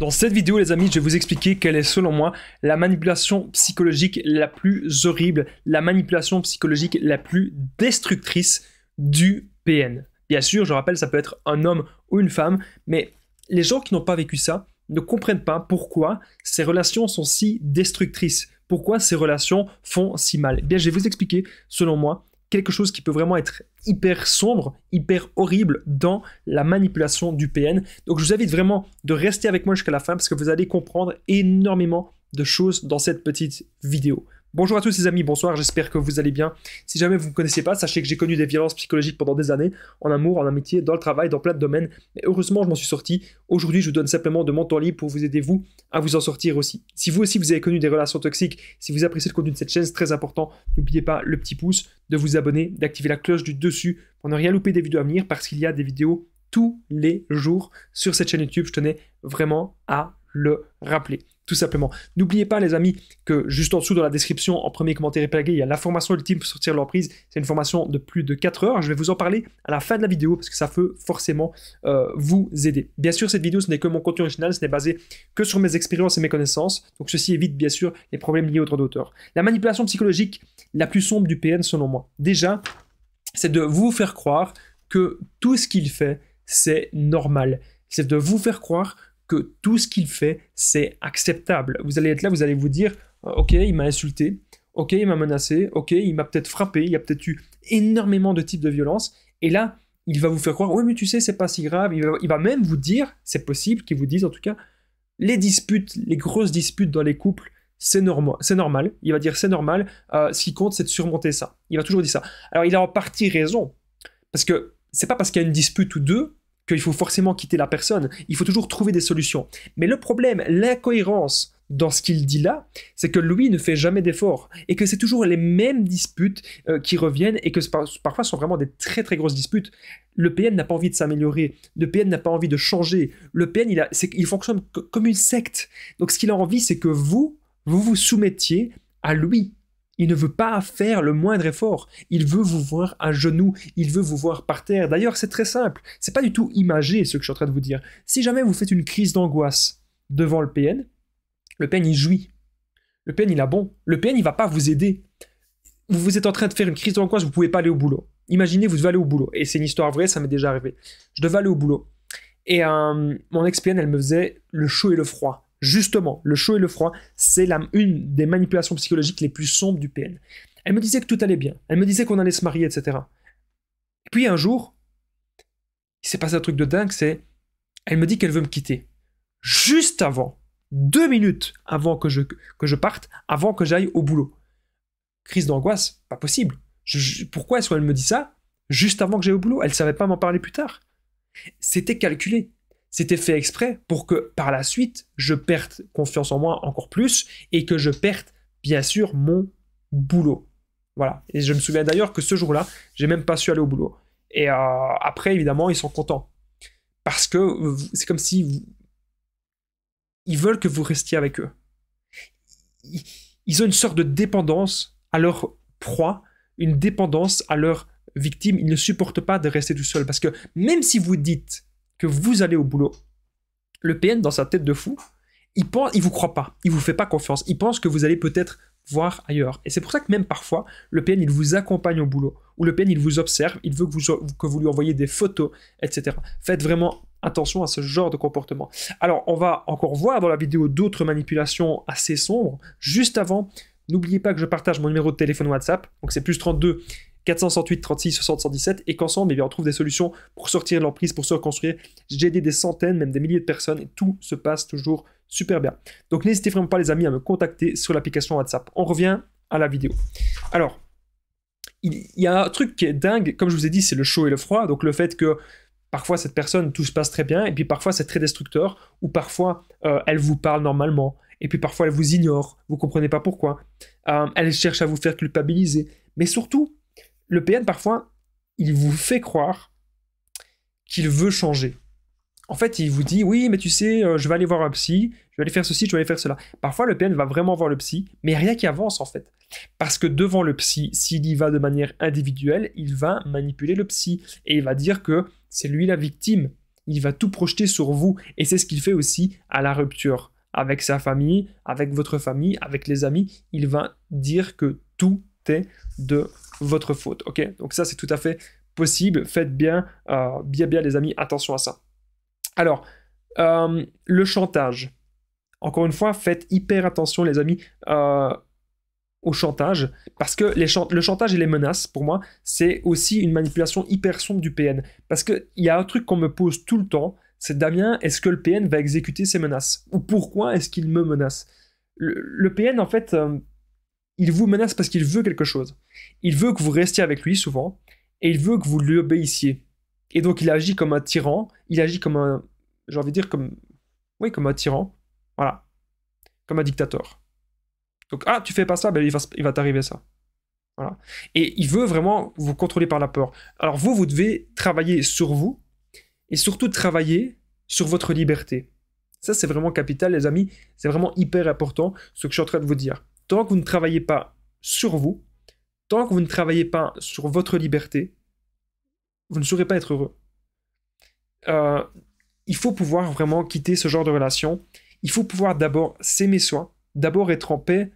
Dans cette vidéo, les amis, je vais vous expliquer quelle est, selon moi, la manipulation psychologique la plus horrible, la manipulation psychologique la plus destructrice du PN. Bien sûr, je rappelle, ça peut être un homme ou une femme, mais les gens qui n'ont pas vécu ça ne comprennent pas pourquoi ces relations sont si destructrices, pourquoi ces relations font si mal. Eh bien, je vais vous expliquer, selon moi, quelque chose qui peut vraiment être hyper sombre, hyper horrible dans la manipulation du PN. Donc je vous invite vraiment de rester avec moi jusqu'à la fin parce que vous allez comprendre énormément de choses dans cette petite vidéo. Bonjour à tous les amis, bonsoir, j'espère que vous allez bien. Si jamais vous ne me connaissez pas, sachez que j'ai connu des violences psychologiques pendant des années, en amour, en amitié, dans le travail, dans plein de domaines. Mais heureusement, je m'en suis sorti. Aujourd'hui, je vous donne simplement de mon temps libre pour vous aider, vous, à vous en sortir aussi. Si vous aussi, vous avez connu des relations toxiques, si vous appréciez le contenu de cette chaîne, c'est très important. N'oubliez pas le petit pouce, de vous abonner, d'activer la cloche du dessus pour ne rien louper des vidéos à venir parce qu'il y a des vidéos tous les jours sur cette chaîne YouTube. Je tenais vraiment à le rappeler. Tout simplement. N'oubliez pas les amis que juste en dessous dans la description, en premier commentaire épinglé, il y a la formation ultime pour sortir de l'emprise. C'est une formation de plus de 4 heures. Je vais vous en parler à la fin de la vidéo parce que ça peut forcément vous aider. Bien sûr, cette vidéo, ce n'est que mon contenu original, ce n'est basé que sur mes expériences et mes connaissances. Donc ceci évite bien sûr les problèmes liés aux droits d'auteur. La manipulation psychologique la plus sombre du PN selon moi. Déjà, c'est de vous faire croire que tout ce qu'il fait, c'est normal. C'est de vous faire croire que tout ce qu'il fait, c'est acceptable. Vous allez être là, vous allez vous dire « Ok, il m'a insulté. Ok, il m'a menacé. Ok, il m'a peut-être frappé. Il y a peut-être eu énormément de types de violences. » Et là, il va vous faire croire « Oui, mais tu sais, c'est pas si grave. » Il va même vous dire, c'est possible qu'il vous dise en tout cas, les disputes, les grosses disputes dans les couples, c'est normal. Il va dire « C'est normal. Ce qui compte, c'est de surmonter ça. » Il va toujours dire ça. Alors, il a en partie raison. Parce que c'est pas parce qu'il y a une dispute ou deux qu'il faut forcément quitter la personne. Il faut toujours trouver des solutions. Mais le problème, l'incohérence dans ce qu'il dit là, c'est que lui ne fait jamais d'efforts et que c'est toujours les mêmes disputes qui reviennent et que parfois ce sont vraiment des très très grosses disputes. Le PN n'a pas envie de s'améliorer. Le PN n'a pas envie de changer. Le PN, il fonctionne comme une secte. Donc ce qu'il a envie, c'est que vous vous soumettiez à lui. Il ne veut pas faire le moindre effort. Il veut vous voir à genoux. Il veut vous voir par terre. D'ailleurs, c'est très simple. C'est pas du tout imagé ce que je suis en train de vous dire. Si jamais vous faites une crise d'angoisse devant le PN il jouit. Le PN il a bon. Le PN il va pas vous aider. Vous êtes en train de faire une crise d'angoisse, vous pouvez pas aller au boulot. Imaginez, vous devez aller au boulot. Et c'est une histoire vraie, ça m'est déjà arrivé. Je devais aller au boulot. Et mon ex-PN, elle me faisait le chaud et le froid. Justement, le chaud et le froid, c'est une des manipulations psychologiques les plus sombres du PN. Elle me disait que tout allait bien. Elle me disait qu'on allait se marier, etc. Et puis un jour, il s'est passé un truc de dingue, elle me dit qu'elle veut me quitter. Juste avant, 2 minutes avant que je parte, avant que j'aille au boulot. Crise d'angoisse, pas possible. Pourquoi est-ce qu'elle me dit ça juste avant que j'aille au boulot? Elle ne savait pas m'en parler plus tard. C'était calculé. C'était fait exprès pour que par la suite, je perde confiance en moi encore plus et que je perde bien sûr mon boulot. Voilà. Et je me souviens d'ailleurs que ce jour-là, j'ai même pas su aller au boulot. Et après, évidemment, ils sont contents. Parce que c'est comme si ils veulent que vous restiez avec eux. Ils ont une sorte de dépendance à leur proie, une dépendance à leur victime. Ils ne supportent pas de rester tout seul. Parce que même si vous dites que vous allez au boulot, le PN dans sa tête de fou, il vous croit pas, il vous fait pas confiance, il pense que vous allez peut-être voir ailleurs. Et c'est pour ça que même parfois, le PN il vous accompagne au boulot, ou le PN il vous observe, il veut que vous lui envoyez des photos, etc. Faites vraiment attention à ce genre de comportement. Alors, on va encore voir dans la vidéo d'autres manipulations assez sombres. Juste avant, n'oubliez pas que je partage mon numéro de téléphone WhatsApp, donc c'est +32 468 36 60 117 et qu'ensemble, on trouve des solutions pour sortir de l'emprise, pour se reconstruire. J'ai aidé des centaines, même des milliers de personnes et tout se passe toujours super bien. Donc n'hésitez vraiment pas les amis à me contacter sur l'application WhatsApp. On revient à la vidéo. Alors, il y a un truc qui est dingue, comme je vous ai dit, c'est le chaud et le froid. Donc le fait que parfois cette personne, tout se passe très bien et puis parfois c'est très destructeur ou parfois elle vous parle normalement et puis parfois elle vous ignore, vous comprenez pas pourquoi. Elle cherche à vous faire culpabiliser. Mais surtout, le PN, parfois, il vous fait croire qu'il veut changer. En fait, il vous dit, oui, mais tu sais, je vais aller voir un psy, je vais aller faire ceci, je vais aller faire cela. Parfois, le PN va vraiment voir le psy, mais rien qui avance, en fait. Parce que devant le psy, s'il y va de manière individuelle, il va manipuler le psy. Et il va dire que c'est lui la victime. Il va tout projeter sur vous. Et c'est ce qu'il fait aussi à la rupture. Avec sa famille, avec votre famille, avec les amis, il va dire que tout est de votre faute. Ok? Donc ça, c'est tout à fait possible. Faites bien, bien les amis, attention à ça. Alors, le chantage. Encore une fois, faites hyper attention les amis au chantage, parce que le chantage et les menaces, pour moi, c'est aussi une manipulation hyper sombre du PN. Parce qu'il y a un truc qu'on me pose tout le temps, c'est Damien, est-ce que le PN va exécuter ses menaces? Ou pourquoi est-ce qu'il me menace? Le PN, en fait, il vous menace parce qu'il veut quelque chose. Il veut que vous restiez avec lui souvent, et il veut que vous lui obéissiez. Et donc il agit comme un tyran, il agit comme un, j'ai envie de dire comme, oui, comme un tyran, voilà, comme un dictateur. Donc, ah, tu fais pas ça, ben il va t'arriver ça. Voilà. Et il veut vraiment vous contrôler par la peur. Alors vous devez travailler sur vous, et surtout travailler sur votre liberté. Ça, c'est vraiment capital, les amis. C'est vraiment hyper important, ce que je suis en train de vous dire. Tant que vous ne travaillez pas sur vous, tant que vous ne travaillez pas sur votre liberté, vous ne saurez pas être heureux. Il faut pouvoir vraiment quitter ce genre de relation. Il faut pouvoir d'abord s'aimer soi, d'abord être en paix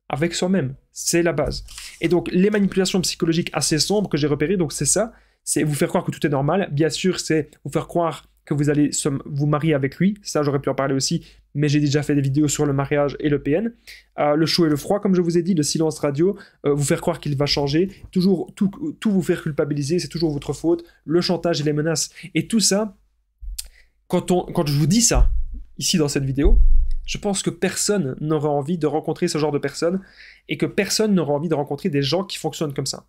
avec soi-même. C'est la base. Et donc, les manipulations psychologiques assez sombres que j'ai repérées, donc c'est ça, c'est vous faire croire que tout est normal. Bien sûr, c'est vous faire croire que vous allez vous marier avec lui. Ça, j'aurais pu en parler aussi, mais j'ai déjà fait des vidéos sur le mariage et le PN. Le chaud et le froid, comme je vous ai dit, le silence radio, vous faire croire qu'il va changer, toujours tout vous faire culpabiliser, c'est toujours votre faute, le chantage et les menaces. Et tout ça, quand je vous dis ça, ici dans cette vidéo, je pense que personne n'aura envie de rencontrer ce genre de personnes et que personne n'aura envie de rencontrer des gens qui fonctionnent comme ça.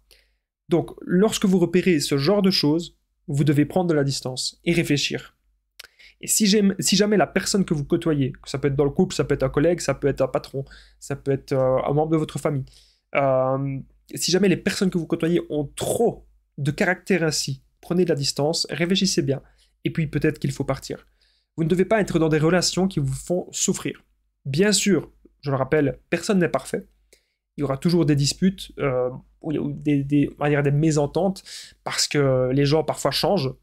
Donc, lorsque vous repérez ce genre de choses, vous devez prendre de la distance et réfléchir. Et si jamais la personne que vous côtoyez, que ça peut être dans le couple, ça peut être un collègue, ça peut être un patron, ça peut être un membre de votre famille, si jamais les personnes que vous côtoyez ont trop de caractère ainsi, prenez de la distance, réfléchissez bien, et puis peut-être qu'il faut partir. Vous ne devez pas être dans des relations qui vous font souffrir. Bien sûr, je le rappelle, personne n'est parfait. Il y aura toujours des disputes, ou des mésententes, parce que les gens parfois changent.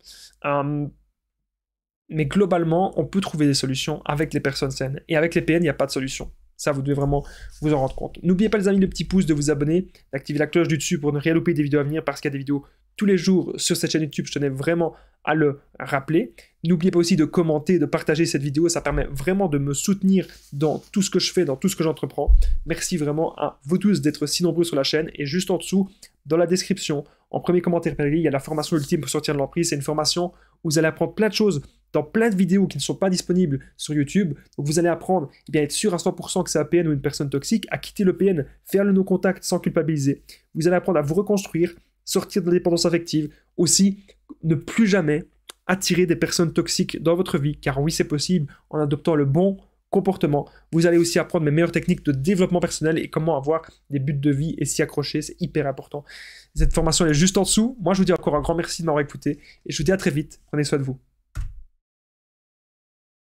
Mais globalement, on peut trouver des solutions avec les personnes saines. Et avec les PN, il n'y a pas de solution. Ça, vous devez vraiment vous en rendre compte. N'oubliez pas, les amis, le petit pouce, de vous abonner, d'activer la cloche du dessus pour ne rien louper des vidéos à venir, parce qu'il y a des vidéos tous les jours sur cette chaîne YouTube. Je tenais vraiment à le rappeler. N'oubliez pas aussi de commenter, de partager cette vidéo. Ça permet vraiment de me soutenir dans tout ce que je fais, dans tout ce que j'entreprends. Merci vraiment à vous tous d'être si nombreux sur la chaîne. Et juste en dessous, dans la description, en premier commentaire, il y a la formation ultime pour sortir de l'emprise. C'est une formation où vous allez apprendre plein de choses dans plein de vidéos qui ne sont pas disponibles sur YouTube. Donc vous allez apprendre, être sûr à 100% que c'est un PN ou une personne toxique, à quitter le PN, faire le no-contact sans culpabiliser. Vous allez apprendre à vous reconstruire, sortir de la dépendance affective, aussi ne plus jamais attirer des personnes toxiques dans votre vie, car oui, c'est possible en adoptant le bon comportement. Vous allez aussi apprendre mes meilleures techniques de développement personnel et comment avoir des buts de vie et s'y accrocher, c'est hyper important. Cette formation est juste en dessous. Moi, je vous dis encore un grand merci de m'avoir écouté et je vous dis à très vite. Prenez soin de vous.